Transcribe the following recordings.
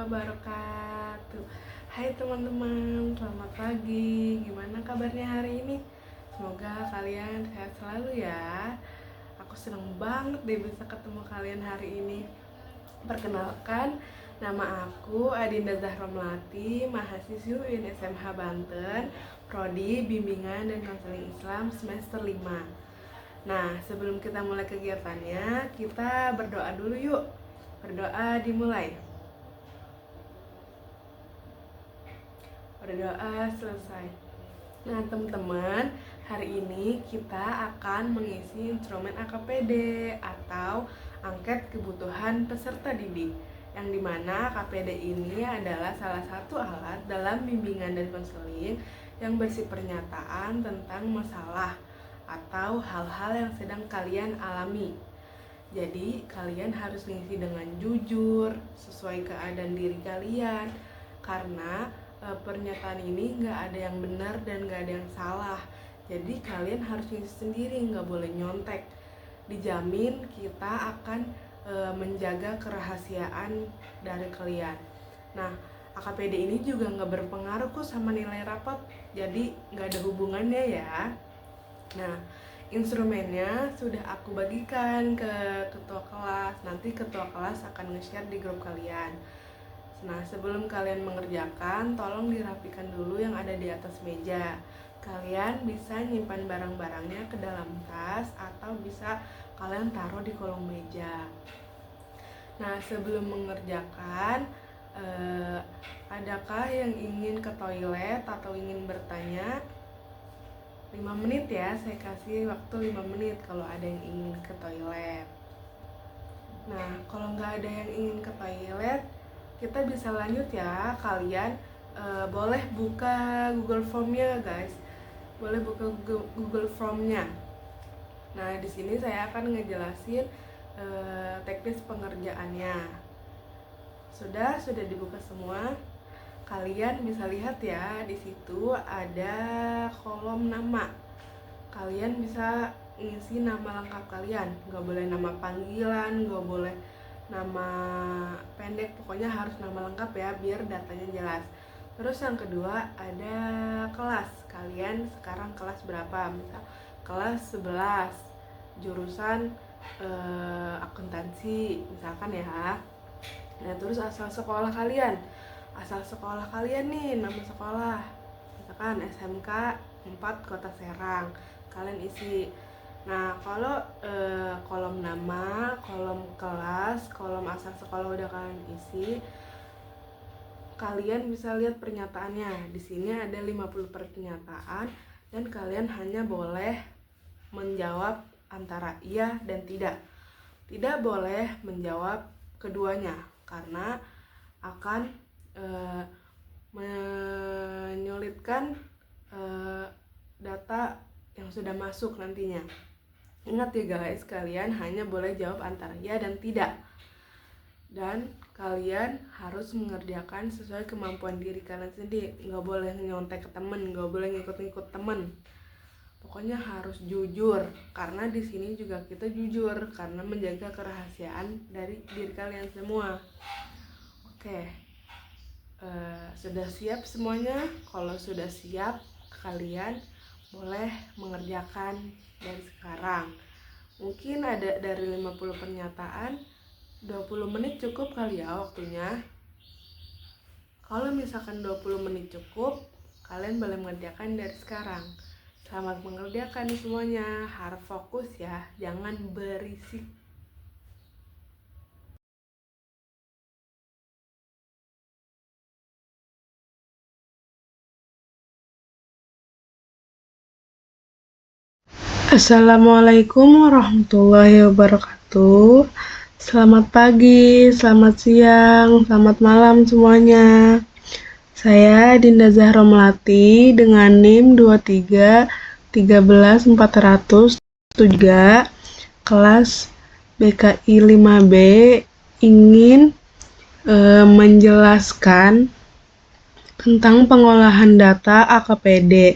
wabarakatuh. Hai teman-teman, selamat pagi. Gimana kabarnya hari ini? Semoga kalian sehat selalu ya. Aku senang banget deh bisa ketemu kalian hari ini. Perkenalkan, nama aku Adinda Zahra Melati, mahasiswi UIN SMH Banten, Prodi Bimbingan dan Konseling Islam semester 5. Nah, sebelum kita mulai kegiatannya, kita berdoa dulu yuk. Berdoa dimulai. Berdoa selesai. Nah teman-teman, hari ini kita akan mengisi instrumen AKPD atau angket kebutuhan peserta didik, yang dimana AKPD ini adalah salah satu alat dalam bimbingan dan konseling yang bersih pernyataan tentang masalah atau hal-hal yang sedang kalian alami. Jadi kalian harus mengisi dengan jujur, sesuai keadaan diri kalian, karena pernyataan ini nggak ada yang benar dan nggak ada yang salah. Jadi kalian harus ngisi sendiri, nggak boleh nyontek. Dijamin kita akan menjaga kerahasiaan dari kalian. Nah, AKPD ini juga nggak berpengaruh kok sama nilai rapot, jadi nggak ada hubungannya ya. Nah, instrumennya sudah aku bagikan ke ketua kelas. Nanti ketua kelas akan nge-share di grup kalian. Nah, sebelum kalian mengerjakan, tolong dirapikan dulu yang ada di atas meja. Kalian bisa nyimpan barang-barangnya ke dalam tas atau bisa kalian taruh di kolong meja. Nah, sebelum mengerjakan, adakah yang ingin ke toilet atau ingin bertanya? 5 menit ya, saya kasih waktu 5 menit kalau ada yang ingin ke toilet. Nah, kalau nggak ada yang ingin ke toilet, kita bisa lanjut ya. Kalian boleh buka Google Form-nya guys, boleh buka Google Form-nya. Nah, di sini saya akan ngejelasin teknis pengerjaannya. Sudah dibuka semua. Kalian bisa lihat ya, di situ ada kolom nama. Kalian bisa ngisi nama lengkap kalian, nggak boleh nama panggilan, nggak boleh nama pendek, pokoknya harus nama lengkap ya biar datanya jelas. Terus yang kedua ada kelas. Kalian sekarang kelas berapa? Misal kelas 11, jurusan akuntansi misalkan ya. Nah, terus asal sekolah kalian. Asal sekolah kalian nih, nama sekolah. Misalkan SMK 4 Kota Serang. Kalian isi. Nah, kalau kolom nama, kolom kelas, kolom asal sekolah udah kalian isi, kalian bisa lihat pernyataannya. Di sini ada 50 pernyataan dan kalian hanya boleh menjawab antara iya dan tidak. Tidak boleh menjawab keduanya karena akan menyulitkan data yang sudah masuk nantinya. Ingat ya guys, kalian hanya boleh jawab antara ya dan tidak. Dan kalian harus mengerjakan sesuai kemampuan diri kalian sendiri. Nggak boleh nyontek ke temen, nggak boleh ngikut-ngikut temen. Pokoknya harus jujur, karena di sini juga kita jujur karena menjaga kerahasiaan dari diri kalian semua. Oke, sudah siap semuanya? Kalau sudah siap, kalian boleh mengerjakan dari sekarang. Mungkin ada dari 50 pernyataan, 20 menit cukup kali ya waktunya. Kalau misalkan 20 menit cukup, kalian boleh mengerjakan dari sekarang. Selamat mengerjakan semuanya, harus fokus ya, jangan berisik. Assalamualaikum warahmatullahi wabarakatuh. Selamat pagi, selamat siang, selamat malam semuanya. Saya Dinda Zahra Melati dengan NIM 23 kelas BKI 5B ingin menjelaskan tentang pengolahan data AKPD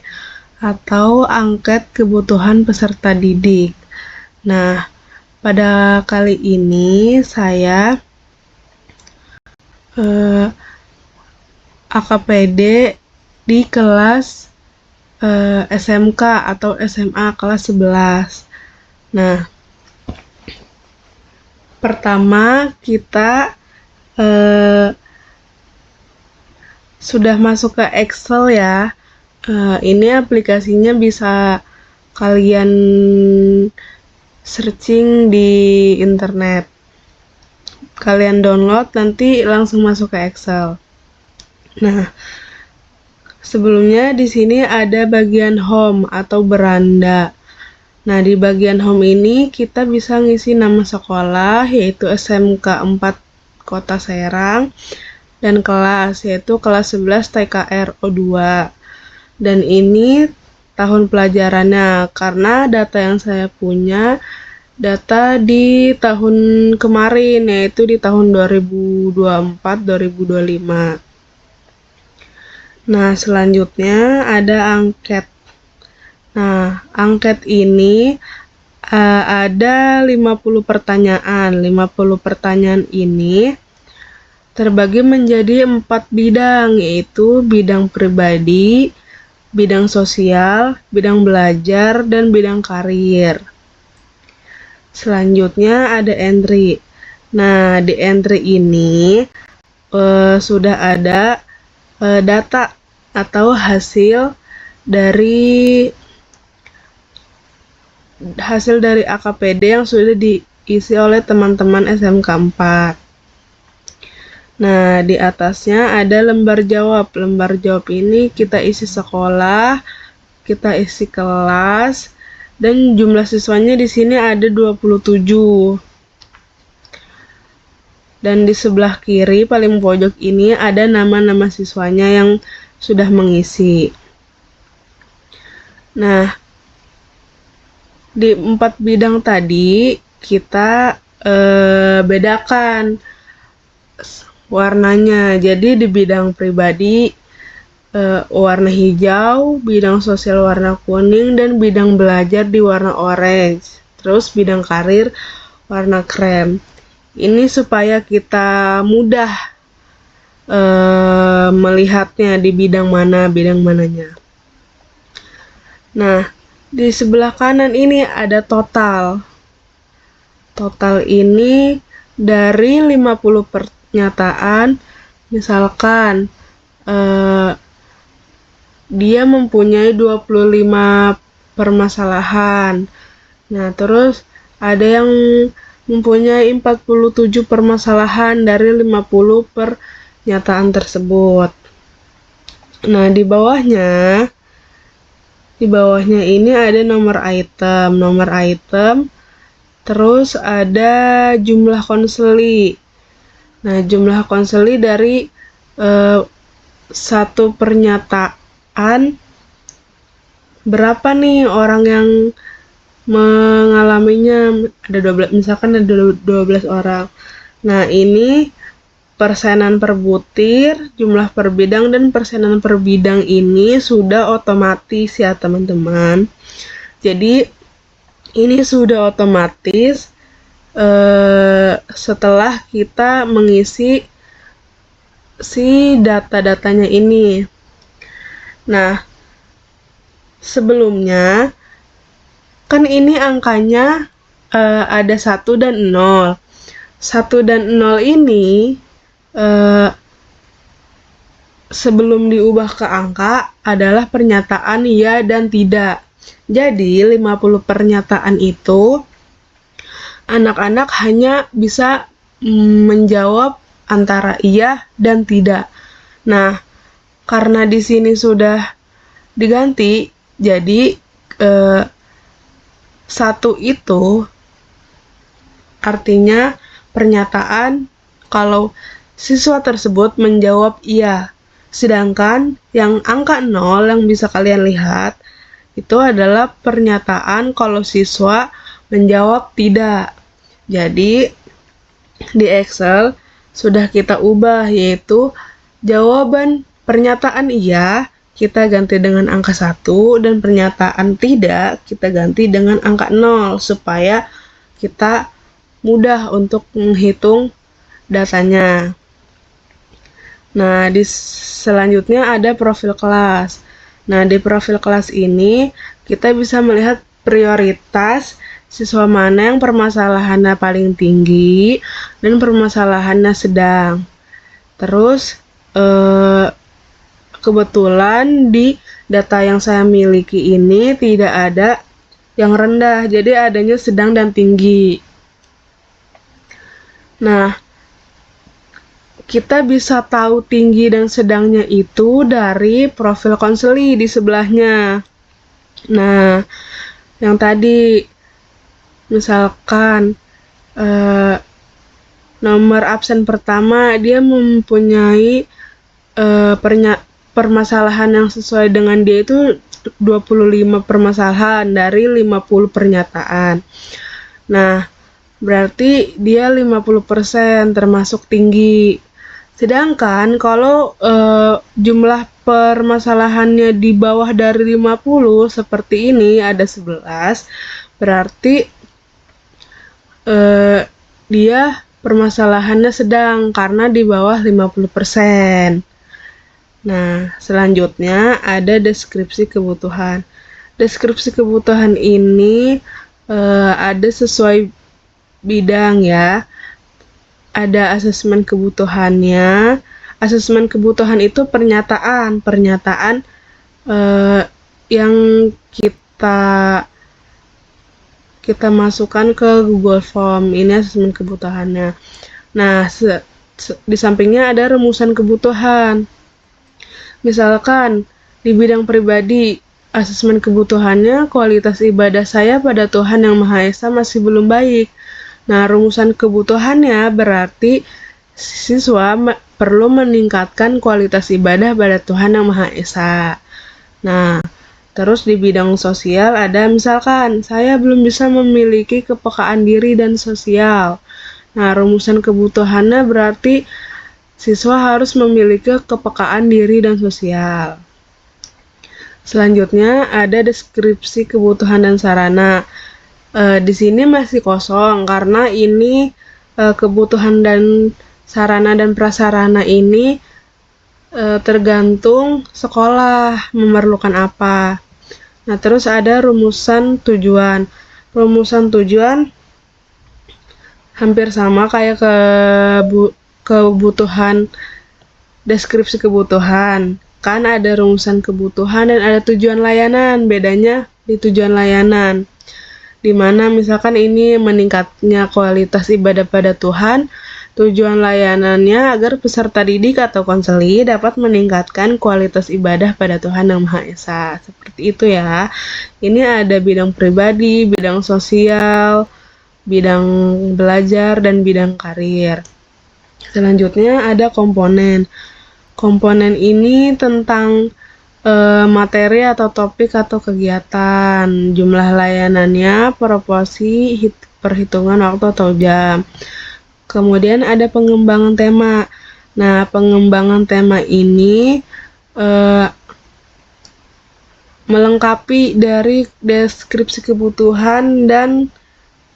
atau angket kebutuhan peserta didik. Nah, pada kali ini saya eh, AKPD di kelas SMK atau SMA kelas 11. Nah, pertama kita sudah masuk ke Excel ya. Ini aplikasinya bisa kalian searching di internet. Kalian download, nanti langsung masuk ke Excel. Nah, sebelumnya di sini ada bagian home atau beranda. Nah, di bagian home ini kita bisa ngisi nama sekolah, yaitu SMK 4 Kota Serang, dan kelas, yaitu kelas 11 TKR O2. Dan ini tahun pelajarannya, karena data yang saya punya data di tahun kemarin, yaitu di tahun 2024-2025. Nah, selanjutnya ada angket. Nah, angket ini ada 50 pertanyaan. 50 pertanyaan ini terbagi menjadi 4 bidang, yaitu bidang pribadi, bidang sosial, bidang belajar, dan bidang karir. Selanjutnya ada entry. Nah, di entry ini sudah ada data atau hasil dari AKPD yang sudah diisi oleh teman-teman SMK 4. Nah, di atasnya ada lembar jawab. Lembar jawab ini kita isi sekolah, kita isi kelas, dan jumlah siswanya di sini ada 27. Dan di sebelah kiri paling pojok ini ada nama-nama siswanya yang sudah mengisi. Nah, di 4 bidang tadi kita bedakan warnanya. Jadi di bidang pribadi warna hijau, bidang sosial warna kuning, dan bidang belajar di warna orange. Terus bidang karir warna krem. Ini supaya kita mudah melihatnya di bidang mananya. Nah, di sebelah kanan ini ada total. Total ini dari 50 pernyataan, misalkan dia mempunyai 25 permasalahan. Nah, terus ada yang mempunyai 47 permasalahan dari 50 pernyataan tersebut. Nah, di bawahnya ini ada nomor item, terus ada jumlah konseli. Nah, jumlah konseli dari satu pernyataan, berapa nih orang yang mengalaminya, ada 12, misalkan ada 12 orang. Nah, ini persenan per butir, jumlah per bidang, dan persenan per bidang ini sudah otomatis ya teman-teman. Jadi ini sudah otomatis setelah kita mengisi si data-datanya ini. Nah, sebelumnya kan ini angkanya ada 1 dan 0. 1 dan 0 ini sebelum diubah ke angka adalah pernyataan ya dan tidak. Jadi 50 pernyataan itu anak-anak hanya bisa menjawab antara iya dan tidak. Nah, karena di sini sudah diganti, jadi 1 itu artinya pernyataan kalau siswa tersebut menjawab iya. Sedangkan yang angka 0 yang bisa kalian lihat itu adalah pernyataan kalau siswa menjawab tidak. Jadi di Excel sudah kita ubah, yaitu jawaban pernyataan iya kita ganti dengan angka 1 dan pernyataan tidak kita ganti dengan angka 0 supaya kita mudah untuk menghitung datanya. Nah, selanjutnya ada profil kelas. Nah, di profil kelas ini kita bisa melihat prioritas siswa mana yang permasalahannya paling tinggi dan permasalahannya sedang. Terus kebetulan di data yang saya miliki ini tidak ada yang rendah, jadi adanya sedang dan tinggi. Nah, kita bisa tahu tinggi dan sedangnya itu dari profil konseli di sebelahnya. Nah, yang tadi misalkan nomor absen pertama dia mempunyai permasalahan yang sesuai dengan dia itu 25 permasalahan dari 50 pernyataan. Nah, berarti dia 50% termasuk tinggi. Sedangkan kalau jumlah permasalahannya di bawah dari 50 seperti ini ada 11, berarti dia permasalahannya sedang karena di bawah 50%. Nah, selanjutnya ada deskripsi kebutuhan. Deskripsi kebutuhan ini ada sesuai bidang ya. Ada asesmen kebutuhannya. Asesmen kebutuhan itu pernyataan yang kita masukkan ke Google Form. Ini asesmen kebutuhannya. Nah, di sampingnya ada rumusan kebutuhan. Misalkan di bidang pribadi, asesmen kebutuhannya kualitas ibadah saya pada Tuhan Yang Maha Esa masih belum baik. Nah, rumusan kebutuhannya berarti siswa perlu meningkatkan kualitas ibadah pada Tuhan Yang Maha Esa. Nah, terus di bidang sosial ada misalkan saya belum bisa memiliki kepekaan diri dan sosial. Nah, rumusan kebutuhannya berarti siswa harus memiliki kepekaan diri dan sosial. Selanjutnya ada deskripsi kebutuhan dan sarana. Di sini masih kosong karena ini kebutuhan dan sarana dan prasarana ini tergantung sekolah memerlukan apa. Nah, terus ada rumusan tujuan. Rumusan tujuan hampir sama kayak kebutuhan, deskripsi kebutuhan. Kan ada rumusan kebutuhan dan ada tujuan layanan. Bedanya di tujuan layanan, di mana misalkan ini meningkatnya kualitas ibadah pada Tuhan, tujuan layanannya agar peserta didik atau konseli dapat meningkatkan kualitas ibadah pada Tuhan Yang Maha Esa. Seperti itu ya. Ini ada bidang pribadi, bidang sosial, bidang belajar, dan bidang karir. Selanjutnya ada komponen. Komponen ini tentang materi atau topik atau kegiatan, jumlah layanannya, proporsi, perhitungan waktu atau jam. Kemudian ada pengembangan tema. Nah, pengembangan tema ini melengkapi dari deskripsi kebutuhan dan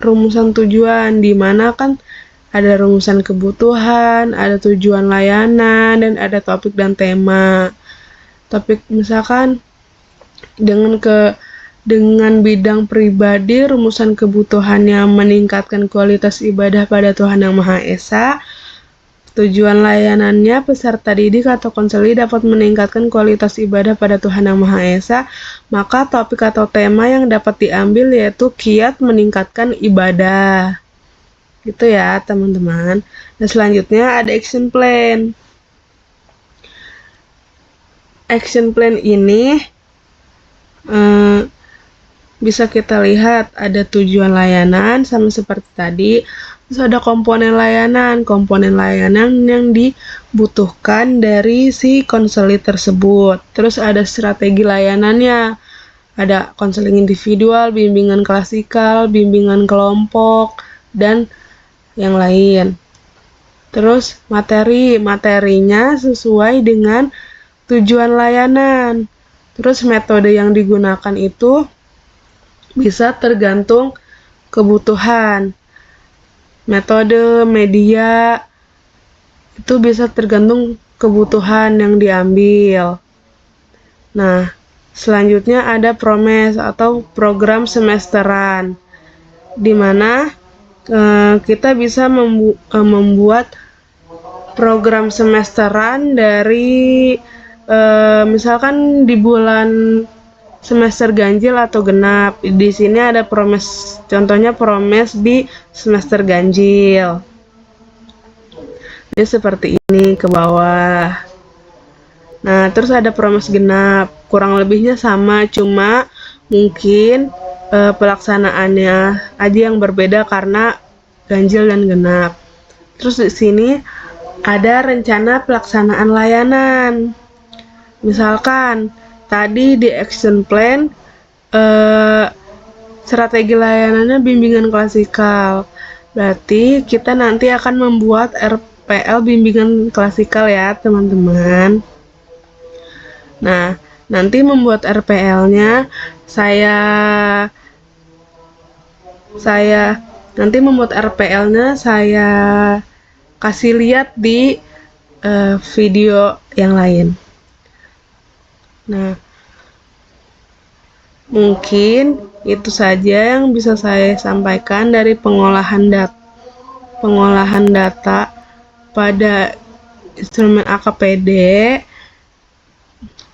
rumusan tujuan, di mana kan ada rumusan kebutuhan, ada tujuan layanan, dan ada topik dan tema. Topik misalkan dengan bidang pribadi, rumusan kebutuhannya meningkatkan kualitas ibadah pada Tuhan Yang Maha Esa. Tujuan layanannya peserta didik atau konseli dapat meningkatkan kualitas ibadah pada Tuhan Yang Maha Esa. Maka topik atau tema yang dapat diambil yaitu kiat meningkatkan ibadah. Gitu ya teman-teman. Nah, selanjutnya ada action plan. Action plan ini bisa kita lihat ada tujuan layanan sama seperti tadi. Terus ada komponen layanan. Komponen layanan yang dibutuhkan dari si konseli tersebut. Terus ada strategi layanannya. Ada konseling individual, bimbingan klasikal, bimbingan kelompok, dan yang lain. Terus materinya sesuai dengan tujuan layanan. Terus metode yang digunakan itu bisa tergantung kebutuhan. Metode, media, itu bisa tergantung kebutuhan yang diambil. Nah, selanjutnya ada PROMES atau program semesteran, di mana kita bisa membuat program semesteran dari misalkan di bulan semester ganjil atau genap. Di sini ada PROMES, contohnya PROMES di semester ganjil. Ini seperti ini ke bawah. Nah, terus ada PROMES genap. Kurang lebihnya sama, cuma mungkin pelaksanaannya aja yang berbeda karena ganjil dan genap. Terus di sini ada rencana pelaksanaan layanan. Misalkan tadi di action plan strategi layanannya bimbingan klasikal. Berarti kita nanti akan membuat RPL bimbingan klasikal ya, teman-teman. Nah, nanti membuat RPL-nya saya kasih lihat di video yang lain. Nah, mungkin itu saja yang bisa saya sampaikan dari pengolahan data pada instrumen AKPD.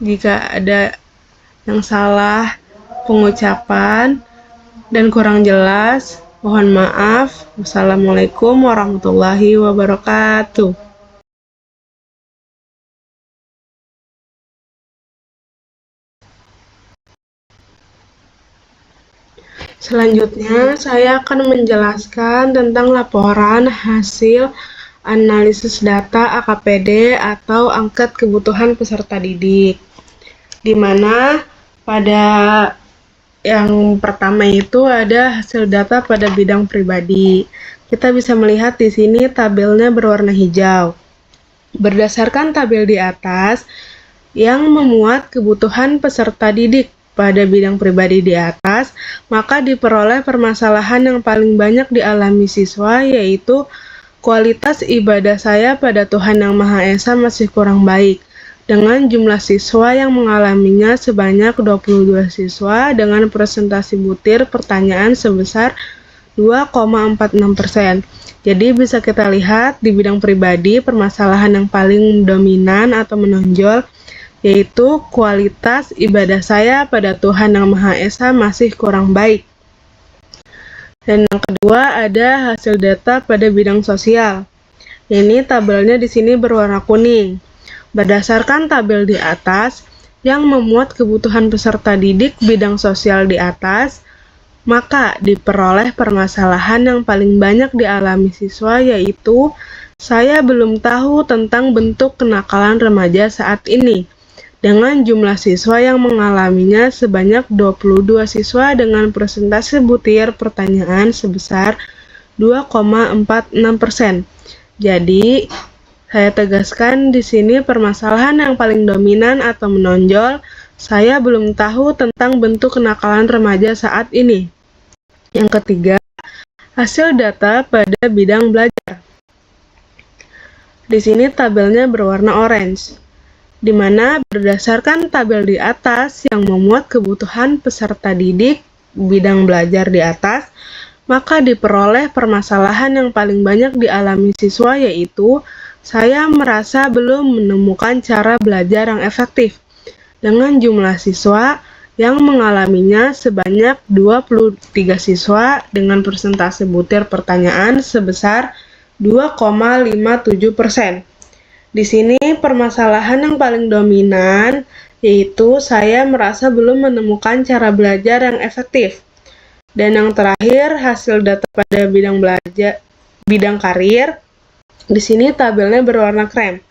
Jika ada yang salah pengucapan dan kurang jelas, mohon maaf. Wassalamualaikum warahmatullahi wabarakatuh. Selanjutnya, saya akan menjelaskan tentang laporan hasil analisis data AKPD atau angket kebutuhan peserta didik. Di mana pada yang pertama itu ada hasil data pada bidang pribadi. Kita bisa melihat di sini tabelnya berwarna hijau. Berdasarkan tabel di atas yang memuat kebutuhan peserta didik pada bidang pribadi di atas, maka diperoleh permasalahan yang paling banyak dialami siswa, yaitu kualitas ibadah saya pada Tuhan Yang Maha Esa masih kurang baik, dengan jumlah siswa yang mengalaminya sebanyak 22 siswa dengan presentasi butir pertanyaan sebesar 2,46%. Jadi bisa kita lihat di bidang pribadi permasalahan yang paling dominan atau menonjol yaitu kualitas ibadah saya pada Tuhan Yang Maha Esa masih kurang baik. Dan yang kedua ada hasil data pada bidang sosial. Ini tabelnya di sini berwarna kuning. Berdasarkan tabel di atas yang memuat kebutuhan peserta didik bidang sosial di atas, maka diperoleh permasalahan yang paling banyak dialami siswa, yaitu saya belum tahu tentang bentuk kenakalan remaja saat ini, dengan jumlah siswa yang mengalaminya sebanyak 22 siswa dengan persentase butir pertanyaan sebesar 2,46%. Jadi, saya tegaskan di sini permasalahan yang paling dominan atau menonjol, saya belum tahu tentang bentuk kenakalan remaja saat ini. Yang ketiga, hasil data pada bidang belajar. Di sini tabelnya berwarna orange, di mana berdasarkan tabel di atas yang memuat kebutuhan peserta didik bidang belajar di atas, maka diperoleh permasalahan yang paling banyak dialami siswa, yaitu saya merasa belum menemukan cara belajar yang efektif, dengan jumlah siswa yang mengalaminya sebanyak 23 siswa dengan persentase butir pertanyaan sebesar 2,57%. Di sini permasalahan yang paling dominan yaitu saya merasa belum menemukan cara belajar yang efektif. Dan yang terakhir hasil data pada bidang karir. Di sini tabelnya berwarna krem.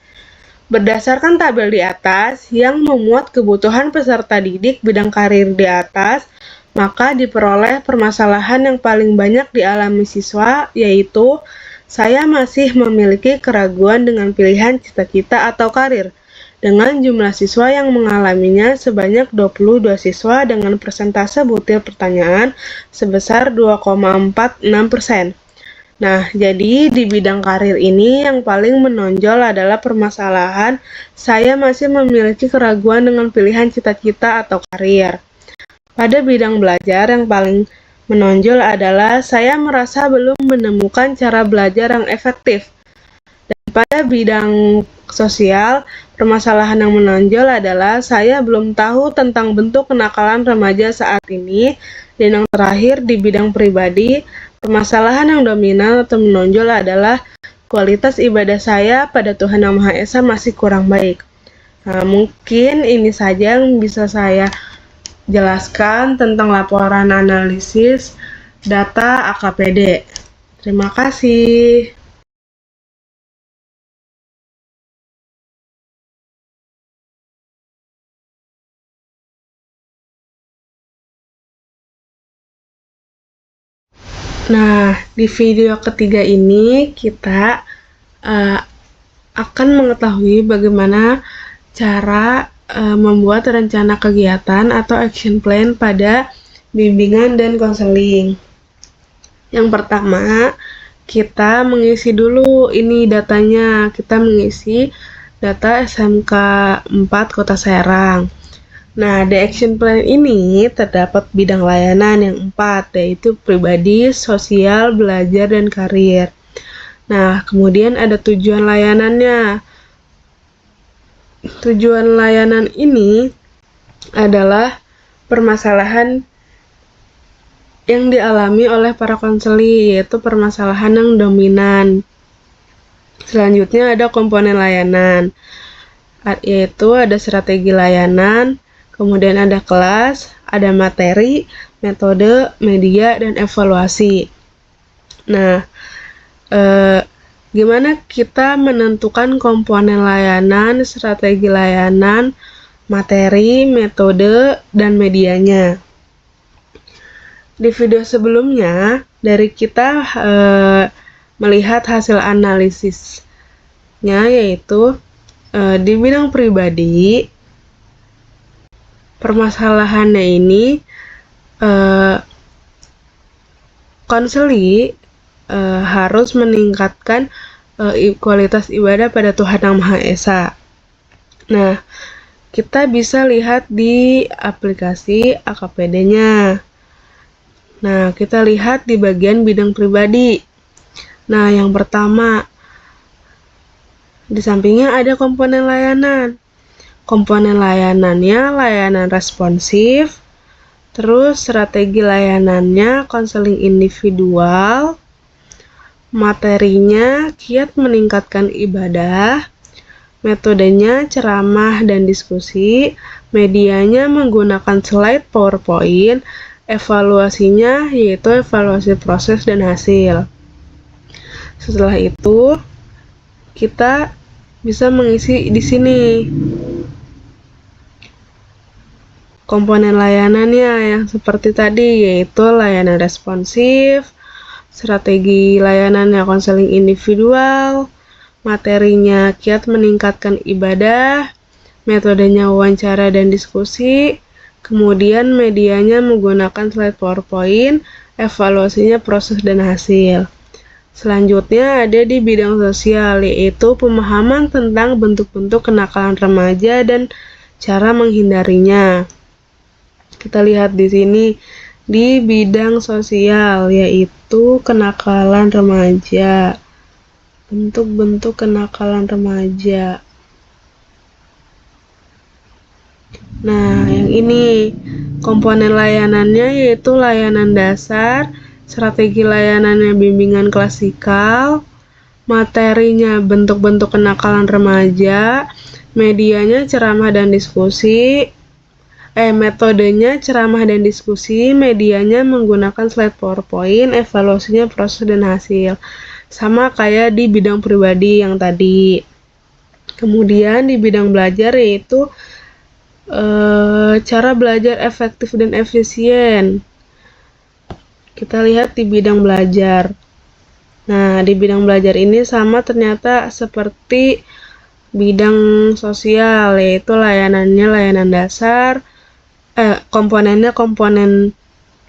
Berdasarkan tabel di atas yang memuat kebutuhan peserta didik bidang karir di atas, maka diperoleh permasalahan yang paling banyak dialami siswa, yaitu saya masih memiliki keraguan dengan pilihan cita-cita atau karir, dengan jumlah siswa yang mengalaminya sebanyak 22 siswa dengan persentase butir pertanyaan sebesar 2,46%. Nah, jadi di bidang karir ini yang paling menonjol adalah permasalahan saya masih memiliki keraguan dengan pilihan cita-cita atau karir. Pada bidang belajar yang paling menonjol adalah saya merasa belum menemukan cara belajar yang efektif. Dan pada bidang sosial, permasalahan yang menonjol adalah saya belum tahu tentang bentuk kenakalan remaja saat ini. Dan yang terakhir di bidang pribadi, permasalahan yang dominan atau menonjol adalah kualitas ibadah saya pada Tuhan Yang Maha Esa masih kurang baik. Nah, mungkin ini saja yang bisa saya jelaskan tentang laporan analisis data AKPD. Terima kasih. Nah, di video ketiga ini kita akan mengetahui bagaimana cara membuat rencana kegiatan atau action plan pada bimbingan dan konseling. Yang pertama, kita mengisi dulu ini datanya. Kita mengisi data SMK 4 Kota Serang. Nah, di action plan ini terdapat bidang layanan yang 4, yaitu pribadi, sosial, belajar, dan karir. Nah, kemudian ada tujuan layanannya. Tujuan layanan ini adalah permasalahan yang dialami oleh para konseli, yaitu permasalahan yang dominan. Selanjutnya ada komponen layanan, yaitu ada strategi layanan, kemudian ada kelas, ada materi, metode, media, dan evaluasi. Nah, gimana kita menentukan komponen layanan, strategi layanan, materi, metode, dan medianya? Di video sebelumnya, dari kita melihat hasil analisisnya, yaitu di bidang pribadi, permasalahannya ini konseli harus meningkatkan kualitas ibadah pada Tuhan Yang Maha Esa. Nah, kita bisa lihat di aplikasi AKPD-nya. Nah, kita lihat di bagian bidang pribadi. Nah, yang pertama, di sampingnya ada komponen layanan. Komponen layanannya layanan responsif, terus strategi layanannya konseling individual, materinya kiat meningkatkan ibadah, metodenya ceramah dan diskusi, medianya menggunakan slide PowerPoint, evaluasinya yaitu evaluasi proses dan hasil. Setelah itu, kita bisa mengisi di sini komponen layanannya yang seperti tadi, yaitu layanan responsif, strategi layanannya konseling individual, materinya kiat meningkatkan ibadah, metodenya wawancara dan diskusi, kemudian medianya menggunakan slide PowerPoint, evaluasinya proses dan hasil. Selanjutnya ada di bidang sosial, yaitu pemahaman tentang bentuk-bentuk kenakalan remaja dan cara menghindarinya. Kita lihat di sini di bidang sosial, yaitu kenakalan remaja. Bentuk-bentuk kenakalan remaja. Nah, yang ini komponen layanannya yaitu layanan dasar, strategi layanannya bimbingan klasikal, materinya bentuk-bentuk kenakalan remaja, medianya ceramah dan diskusi, metodenya ceramah dan diskusi, medianya menggunakan slide PowerPoint, evaluasinya proses dan hasil. Sama kayak di bidang pribadi yang tadi. Kemudian di bidang belajar yaitu cara belajar efektif dan efisien. Kita lihat di bidang belajar. Nah, di bidang belajar ini sama ternyata seperti bidang sosial, yaitu layanannya layanan dasar, komponennya komponen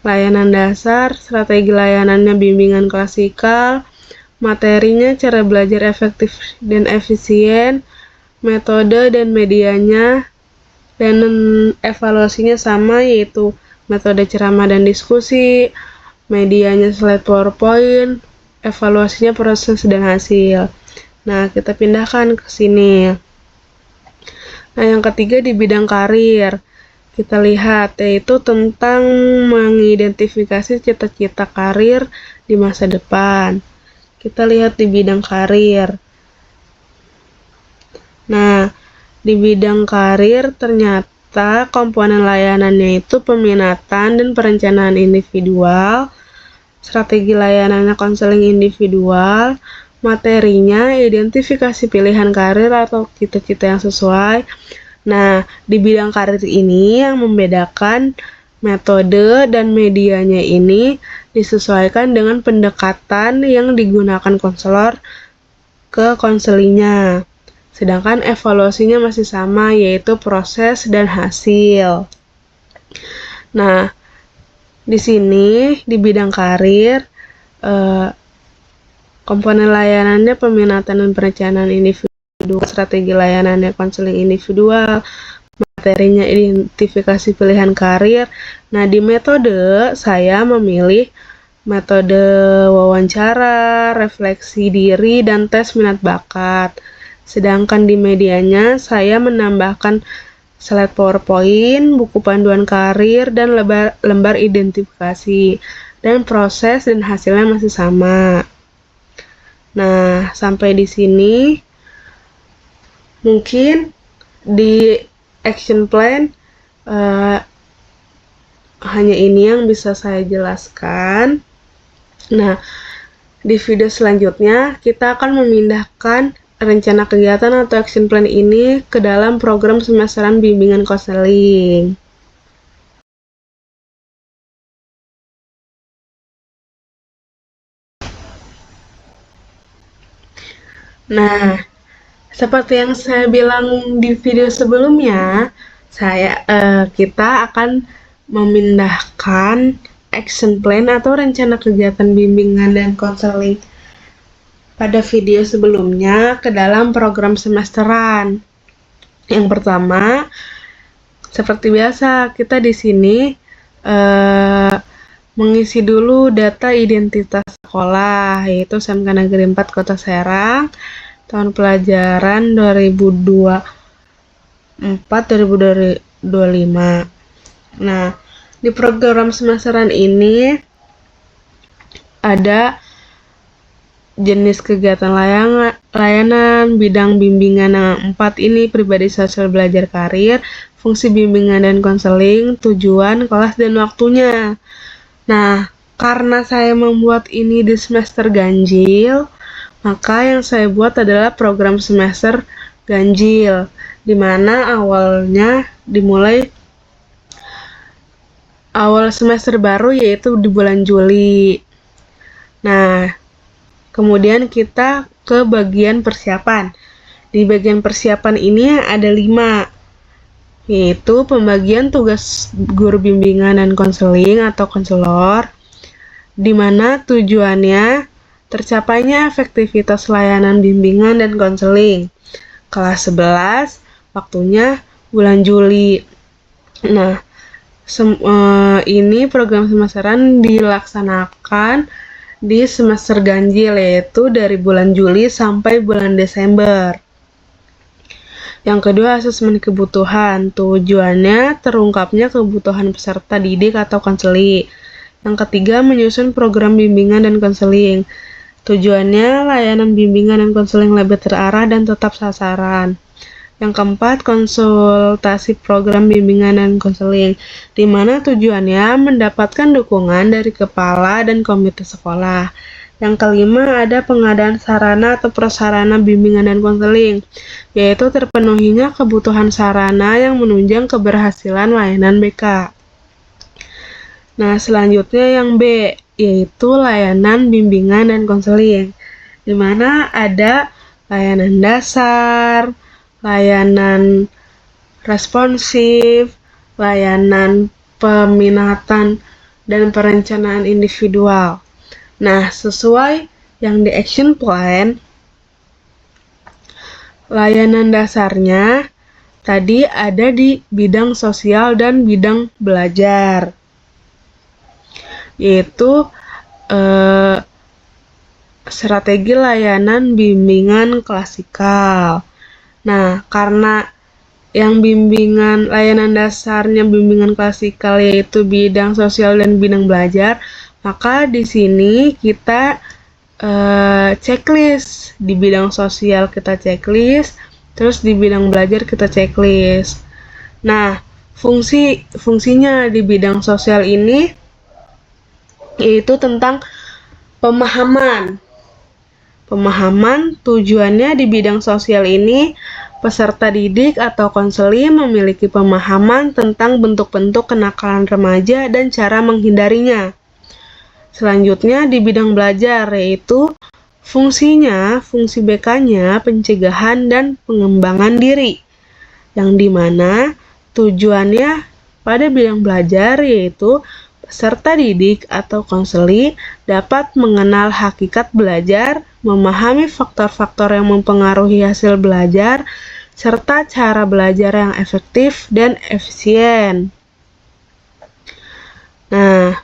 layanan dasar, strategi layanannya bimbingan klasikal, materinya, cara belajar efektif dan efisien, metode dan medianya, dan evaluasinya sama, yaitu metode ceramah dan diskusi, medianya slide PowerPoint, evaluasinya proses dan hasil. Nah, kita pindahkan ke sini. Nah, yang ketiga di bidang karir. Kita lihat, yaitu tentang mengidentifikasi cita-cita karir di masa depan. Kita lihat di bidang karir. Nah, di bidang karir ternyata komponen layanannya itu peminatan dan perencanaan individual, strategi layanannya konseling individual, materinya identifikasi pilihan karir atau cita-cita yang sesuai. Nah, di bidang karir ini yang membedakan metode dan medianya ini disesuaikan dengan pendekatan yang digunakan konselor ke konselingnya. Sedangkan evaluasinya masih sama, yaitu proses dan hasil. Nah, di sini di bidang karir, komponen layanannya peminatan dan perencanaan individu, strategi layanannya konseling individual, materinya identifikasi pilihan karir. Nah, di metode saya memilih metode wawancara, refleksi diri, dan tes minat bakat. Sedangkan di medianya saya menambahkan slide PowerPoint, buku panduan karir, dan lembar identifikasi. Dan proses dan hasilnya masih sama. Nah, sampai di sini mungkin di action plan hanya ini yang bisa saya jelaskan. Nah, di video selanjutnya kita akan memindahkan rencana kegiatan atau action plan ini ke dalam program semesteran bimbingan konseling. Nah, seperti yang saya bilang di video sebelumnya, kita akan memindahkan action plan atau rencana kegiatan bimbingan dan konseling pada video sebelumnya ke dalam program semesteran. Yang pertama, seperti biasa, kita di sini mengisi dulu data identitas sekolah, yaitu SMK Negeri 4 Kota Serang, tahun pelajaran 2024-2025. Nah, di program semesteran ini ada jenis kegiatan layanan, bidang bimbingan yang 4 ini, pribadi, sosial, belajar, karir, fungsi bimbingan dan konseling, tujuan, kelas, dan waktunya. Nah, karena saya membuat ini di semester ganjil, maka yang saya buat adalah program semester ganjil, di mana awalnya dimulai awal semester baru, yaitu di bulan Juli. Nah, kemudian kita ke bagian persiapan. Di bagian persiapan ini ada 5, yaitu pembagian tugas guru bimbingan dan konseling atau konselor, di mana tujuannya tercapainya efektivitas layanan bimbingan dan konseling. Kelas 11, waktunya bulan Juli. Nah, ini program semesteran dilaksanakan di semester ganjil, yaitu dari bulan Juli sampai bulan Desember. Yang kedua, asesmen kebutuhan. Tujuannya terungkapnya kebutuhan peserta didik atau konseli. Yang ketiga, menyusun program bimbingan dan konseling. Tujuannya layanan bimbingan dan konseling lebih terarah dan tetap sasaran. Yang keempat, konsultasi program bimbingan dan konseling, di mana tujuannya mendapatkan dukungan dari kepala dan komite sekolah. Yang kelima, ada pengadaan sarana atau prasarana bimbingan dan konseling, yaitu terpenuhinya kebutuhan sarana yang menunjang keberhasilan layanan BK. Nah, selanjutnya yang B, yaitu layanan bimbingan dan konseling, di mana ada layanan dasar, layanan responsif, layanan peminatan, dan perencanaan individual. Nah, sesuai yang di action plan, layanan dasarnya tadi ada di bidang sosial dan bidang belajar, yaitu strategi layanan bimbingan klasikal. Nah, karena yang bimbingan layanan dasarnya bimbingan klasikal yaitu bidang sosial dan bidang belajar, maka di sini kita checklist. Di bidang sosial kita checklist, terus di bidang belajar kita checklist. Nah, fungsinya di bidang sosial ini yaitu tentang pemahaman. Pemahaman tujuannya di bidang sosial ini peserta didik atau konseling memiliki pemahaman tentang bentuk-bentuk kenakalan remaja dan cara menghindarinya. Selanjutnya di bidang belajar, yaitu fungsi BK-nya pencegahan dan pengembangan diri, yang dimana tujuannya pada bidang belajar yaitu peserta didik atau konseling dapat mengenal hakikat belajar, memahami faktor-faktor yang mempengaruhi hasil belajar, serta cara belajar yang efektif dan efisien. Nah,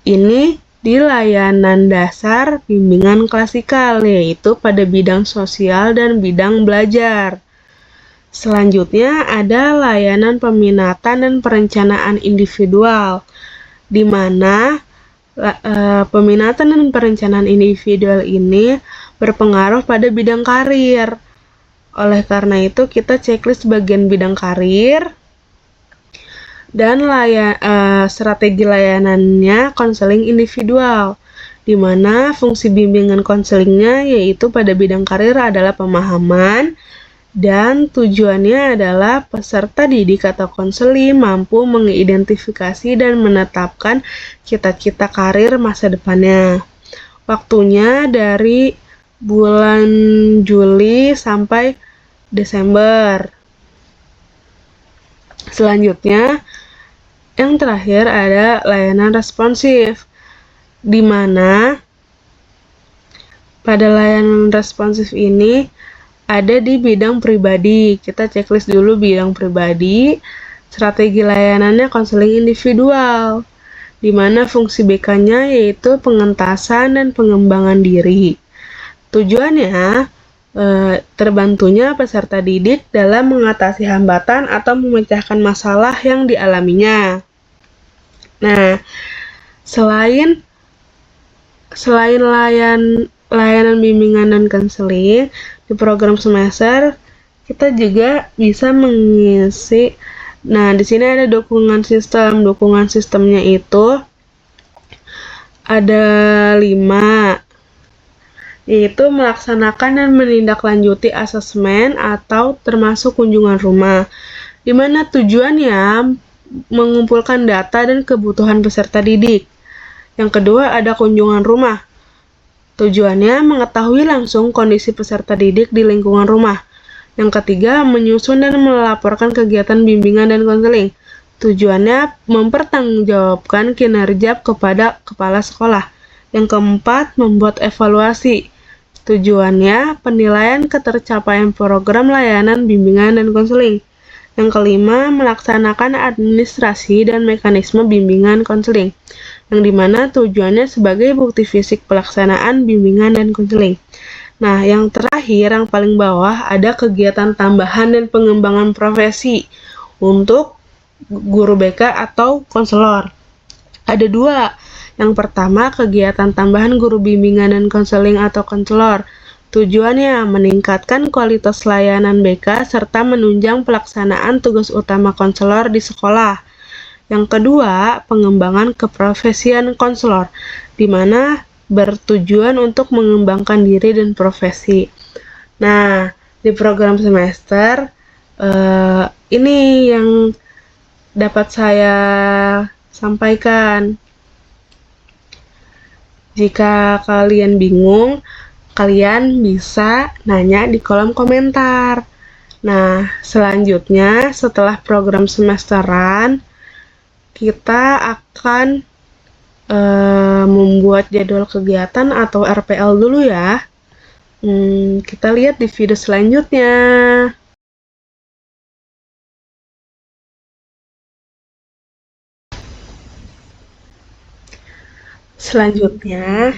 ini di layanan dasar bimbingan klasikal, yaitu pada bidang sosial dan bidang belajar. Selanjutnya ada layanan peminatan dan perencanaan individual, di mana peminatan dan perencanaan individual ini berpengaruh pada bidang karir. Oleh karena itu, kita checklist bagian bidang karir dan strategi layanannya konseling individual, di mana fungsi bimbingan konselingnya yaitu pada bidang karir adalah pemahaman, dan tujuannya adalah peserta didik atau konseling mampu mengidentifikasi dan menetapkan cita-cita karir masa depannya. Waktunya dari bulan Juli sampai Desember. Selanjutnya, yang terakhir ada layanan responsif, di mana pada layanan responsif ini ada di bidang pribadi. Kita checklist dulu bidang pribadi. Strategi layanannya konseling individual, di mana fungsi BK-nya yaitu pengentasan dan pengembangan diri. Tujuannya terbantunya peserta didik dalam mengatasi hambatan atau memecahkan masalah yang dialaminya. Nah, selain layanan bimbingan dan konseling di program semester, kita juga bisa mengisi. Nah, di sini ada dukungan sistem. Dukungan sistemnya itu ada 5, yaitu melaksanakan dan menindaklanjuti asesmen atau termasuk kunjungan rumah, di mana tujuannya mengumpulkan data dan kebutuhan peserta didik. Yang kedua ada kunjungan rumah. Tujuannya mengetahui langsung kondisi peserta didik di lingkungan rumah. Yang ketiga menyusun dan melaporkan kegiatan bimbingan dan konseling. Tujuannya mempertanggungjawabkan kinerja kepada kepala sekolah. Yang keempat membuat evaluasi. Tujuannya penilaian ketercapaian program layanan bimbingan dan konseling. Yang kelima, melaksanakan administrasi dan mekanisme bimbingan konseling, yang dimana tujuannya sebagai bukti fisik pelaksanaan bimbingan dan konseling. Nah, yang terakhir, yang paling bawah, ada kegiatan tambahan dan pengembangan profesi untuk guru BK atau konselor. Ada 2. Yang pertama, kegiatan tambahan guru bimbingan dan konseling atau konselor. Tujuannya meningkatkan kualitas layanan BK serta menunjang pelaksanaan tugas utama konselor di sekolah. Yang kedua, pengembangan keprofesian konselor, di mana bertujuan untuk mengembangkan diri dan profesi. Nah, di program semester, ini yang dapat saya sampaikan. Jika kalian bingung, kalian bisa nanya di kolom komentar. Nah, selanjutnya setelah program semesteran, kita akan membuat jadwal kegiatan atau RPL dulu ya. Kita lihat di video selanjutnya. Selanjutnya,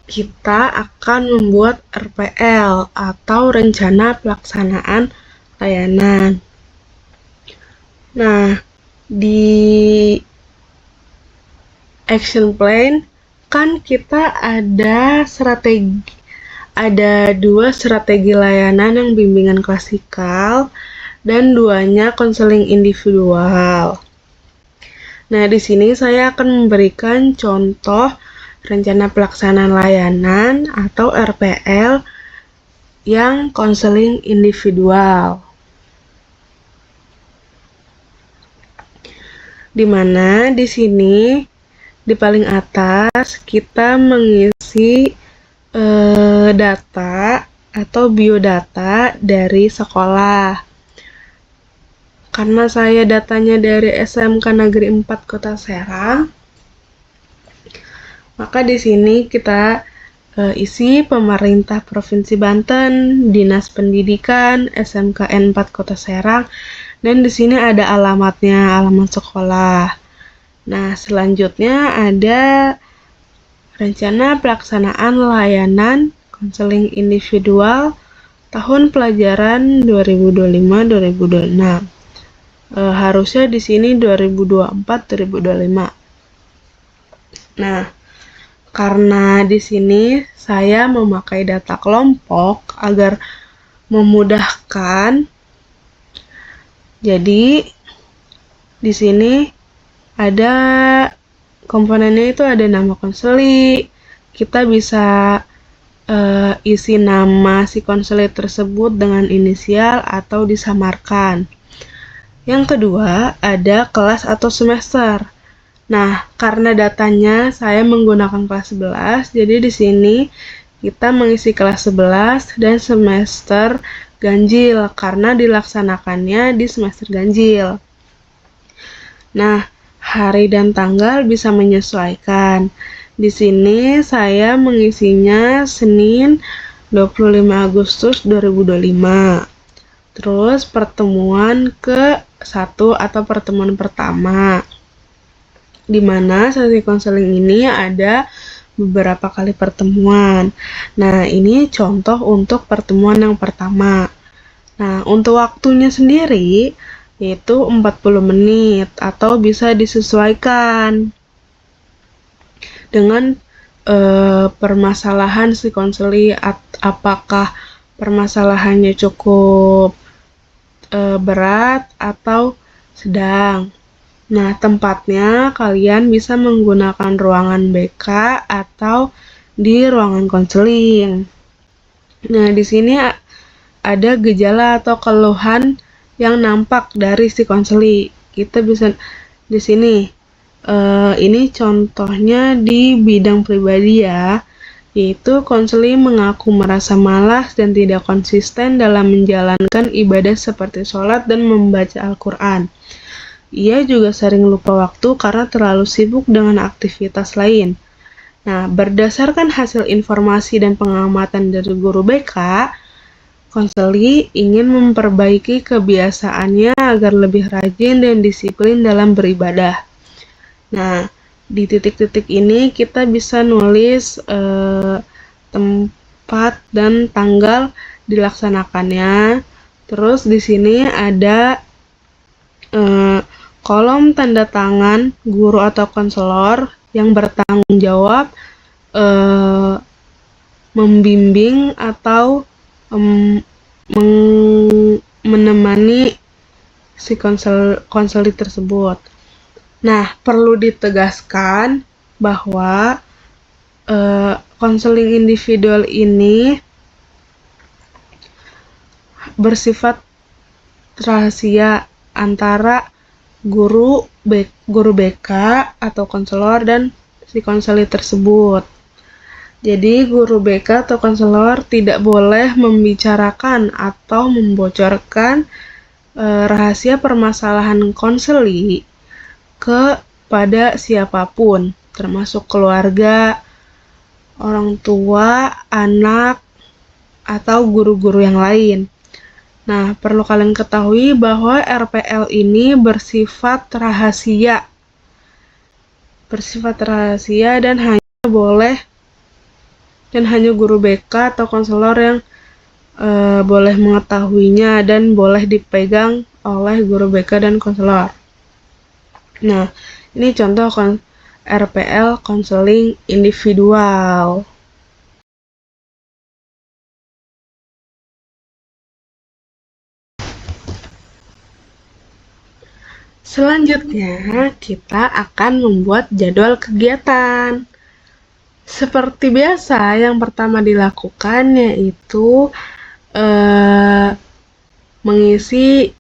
kita akan membuat RPL atau rencana pelaksanaan layanan. Nah, di action plan kan kita ada dua strategi layanan yang bimbingan klasikal dan duanya konseling individual. Nah, di sini saya akan memberikan contoh rencana pelaksanaan layanan atau RPL yang konseling individual. Di mana di sini di paling atas kita mengisi data atau biodata dari sekolah. Karena saya datanya dari SMK Negeri 4 Kota Serang, maka di sini kita isi Pemerintah Provinsi Banten, Dinas Pendidikan, SMKN 4 Kota Serang, dan di sini ada alamatnya, alamat sekolah. Nah, selanjutnya ada rencana pelaksanaan layanan konseling individual tahun pelajaran 2025-2026. Harusnya di sini 2024-2025. Nah, karena di sini saya memakai data kelompok agar memudahkan. Jadi di sini ada komponennya itu ada nama konseli. Kita bisa isi nama si konseli tersebut dengan inisial atau disamarkan. Yang kedua, ada kelas atau semester. Nah, karena datanya saya menggunakan kelas 11, jadi di sini kita mengisi kelas 11 dan semester ganjil karena dilaksanakannya di semester ganjil. Nah, hari dan tanggal bisa menyesuaikan. Di sini saya mengisinya Senin 25 Agustus 2025. Terus pertemuan ke-1 atau pertemuan pertama, di mana sesi konseling ini ada beberapa kali pertemuan. Nah, ini contoh untuk pertemuan yang pertama. Nah, untuk waktunya sendiri yaitu 40 menit atau bisa disesuaikan dengan permasalahan si konseli, apakah permasalahannya cukup berat atau sedang. Nah, tempatnya kalian bisa menggunakan ruangan BK atau di ruangan konseling. Nah, di sini ada gejala atau keluhan yang nampak dari si konseli. Kita bisa di sini. Ini contohnya di bidang pribadi ya. Yaitu konseli mengaku merasa malas dan tidak konsisten dalam menjalankan ibadah seperti sholat dan membaca Al-Quran. Ia juga sering lupa waktu karena terlalu sibuk dengan aktivitas lain. Nah, berdasarkan hasil informasi dan pengamatan dari guru BK, konseli ingin memperbaiki kebiasaannya agar lebih rajin dan disiplin dalam beribadah. Nah, di titik-titik ini kita bisa nulis tempat dan tanggal dilaksanakannya. Terus di sini ada kolom tanda tangan guru atau konselor yang bertanggung jawab membimbing atau menemani si konseli tersebut. Nah, perlu ditegaskan bahwa konseling individual ini bersifat rahasia antara guru BK atau konselor dan si konseli tersebut. Jadi, guru BK atau konselor tidak boleh membicarakan atau membocorkan rahasia permasalahan konseli kepada siapapun. termasuk keluarga, orang tua, anak, atau guru-guru yang lain. Nah, perlu kalian ketahui bahwa RPL ini bersifat rahasia. Dan hanya guru BK atau konselor yang boleh mengetahuinya dan boleh dipegang oleh guru BK dan konselor. Nah, ini contoh RPL konseling individual. Selanjutnya, kita akan membuat jadwal kegiatan. Seperti biasa, yang pertama dilakukan yaitu mengisi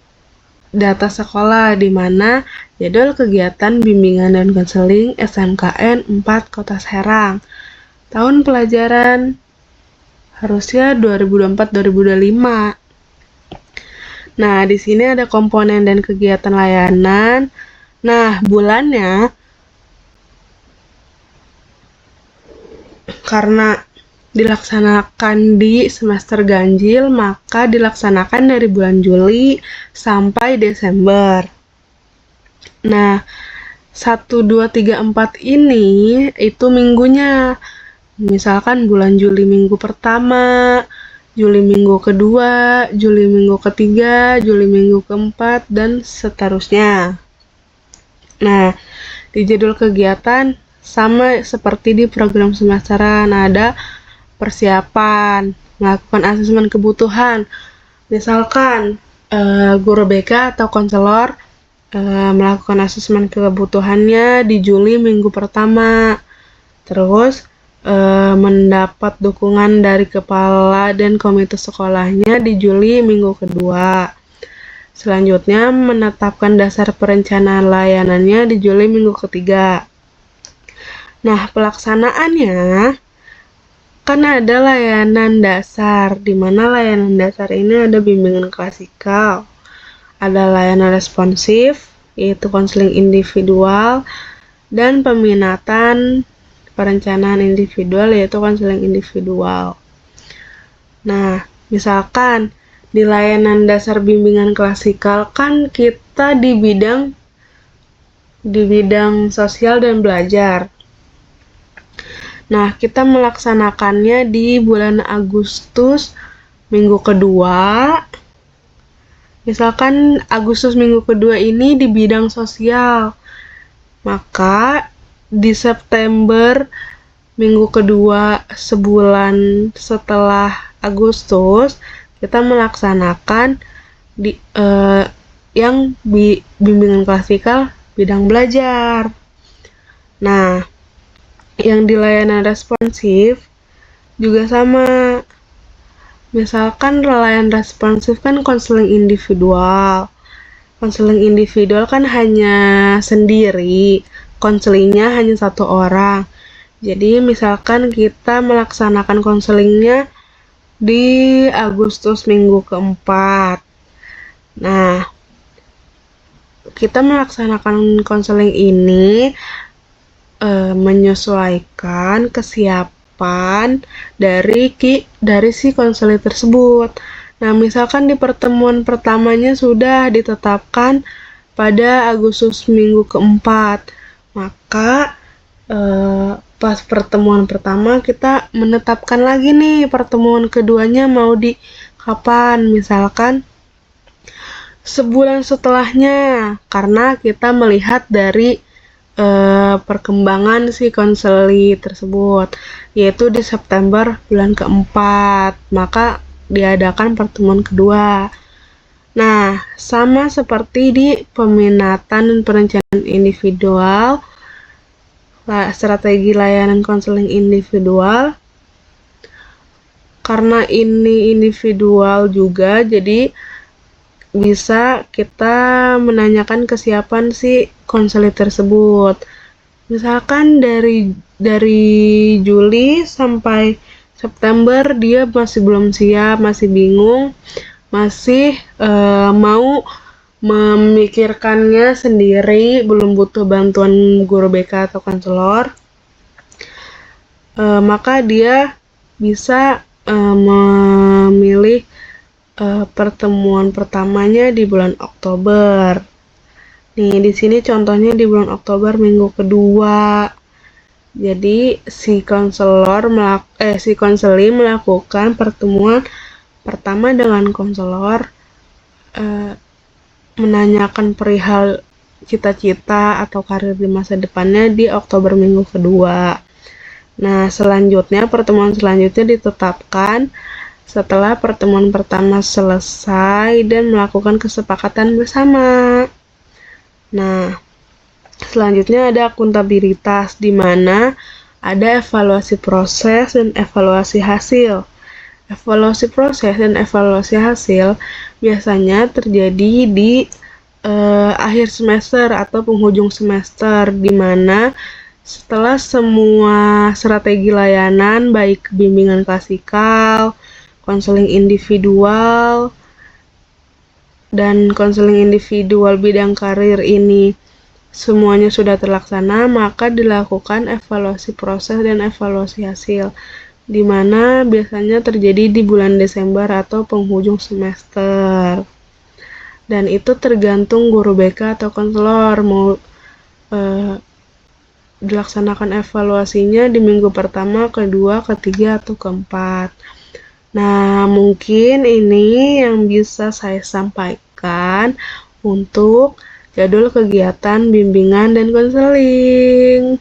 data sekolah, di mana jadwal kegiatan bimbingan dan konseling SMKN 4 Kota Serang. Tahun pelajaran harusnya 2024-2025. Nah, di sini ada komponen dan kegiatan layanan. Nah, bulannya karena dilaksanakan di semester ganjil, maka dilaksanakan dari bulan Juli sampai Desember. Nah, 1, 2, 3, 4 ini itu minggunya. Misalkan bulan Juli minggu pertama, Juli minggu kedua, Juli minggu ketiga, Juli minggu keempat, dan seterusnya. Nah, di jadwal kegiatan sama seperti di program semesteran, ada persiapan, melakukan asesmen kebutuhan. Misalkan guru BK atau konselor melakukan asesmen kebutuhannya di Juli minggu pertama. Terus mendapat dukungan dari kepala dan komite sekolahnya di Juli minggu kedua. Selanjutnya, menetapkan dasar perencanaan layanannya di Juli minggu ketiga. Nah, pelaksanaannya kan ada layanan dasar, di mana layanan dasar ini ada bimbingan klasikal, ada layanan responsif, yaitu konseling individual, dan peminatan perencanaan individual, yaitu konseling individual. Nah, misalkan di layanan dasar bimbingan klasikal kan kita di bidang sosial dan belajar. Nah, kita melaksanakannya di bulan Agustus minggu kedua. Misalkan Agustus minggu kedua ini di bidang sosial, maka di September minggu kedua sebulan setelah Agustus kita melaksanakan yang bimbingan klasikal bidang belajar. Nah, yang di layanan responsif juga sama. Misalkan layanan responsif kan konseling individual. Konseling individual kan hanya sendiri, konselingnya hanya 1 orang. Jadi misalkan kita melaksanakan konselingnya di Agustus minggu keempat. Nah, kita melaksanakan konseling ini menyesuaikan kesiapan dari si konselor tersebut. Nah, misalkan di pertemuan pertamanya sudah ditetapkan pada Agustus minggu keempat, maka pas pertemuan pertama kita menetapkan lagi nih pertemuan keduanya mau di kapan, misalkan sebulan setelahnya, karena kita melihat dari perkembangan si konseli tersebut, yaitu di September bulan keempat, maka diadakan pertemuan kedua. Nah, sama seperti di peminatan dan perencanaan individual, strategi layanan konseling individual, karena ini individual juga, jadi bisa kita menanyakan kesiapan si konselor tersebut. Misalkan dari Juli sampai September dia masih belum siap, masih bingung, masih mau memikirkannya sendiri, belum butuh bantuan guru BK atau konselor. maka dia bisa memilih pertemuan pertamanya di bulan Oktober. Nih, di sini contohnya di bulan Oktober minggu kedua. Jadi si konseling melakukan pertemuan pertama dengan konselor, menanyakan perihal cita-cita atau karir di masa depannya di Oktober minggu kedua. Nah, pertemuan selanjutnya ditetapkan setelah pertemuan pertama selesai dan melakukan kesepakatan bersama. Nah, selanjutnya ada akuntabilitas, di mana ada evaluasi proses dan evaluasi hasil. Evaluasi proses dan evaluasi hasil biasanya terjadi di akhir semester atau penghujung semester, di mana setelah semua strategi layanan, baik bimbingan klasikal, konseling individual, dan konseling individual bidang karir ini semuanya sudah terlaksana, maka dilakukan evaluasi proses dan evaluasi hasil, di mana biasanya terjadi di bulan Desember atau penghujung semester. Dan itu tergantung guru BK atau konselor mau dilaksanakan evaluasinya di minggu pertama, kedua, ketiga, atau keempat. Nah, mungkin ini yang bisa saya sampaikan untuk jadwal kegiatan bimbingan dan konseling.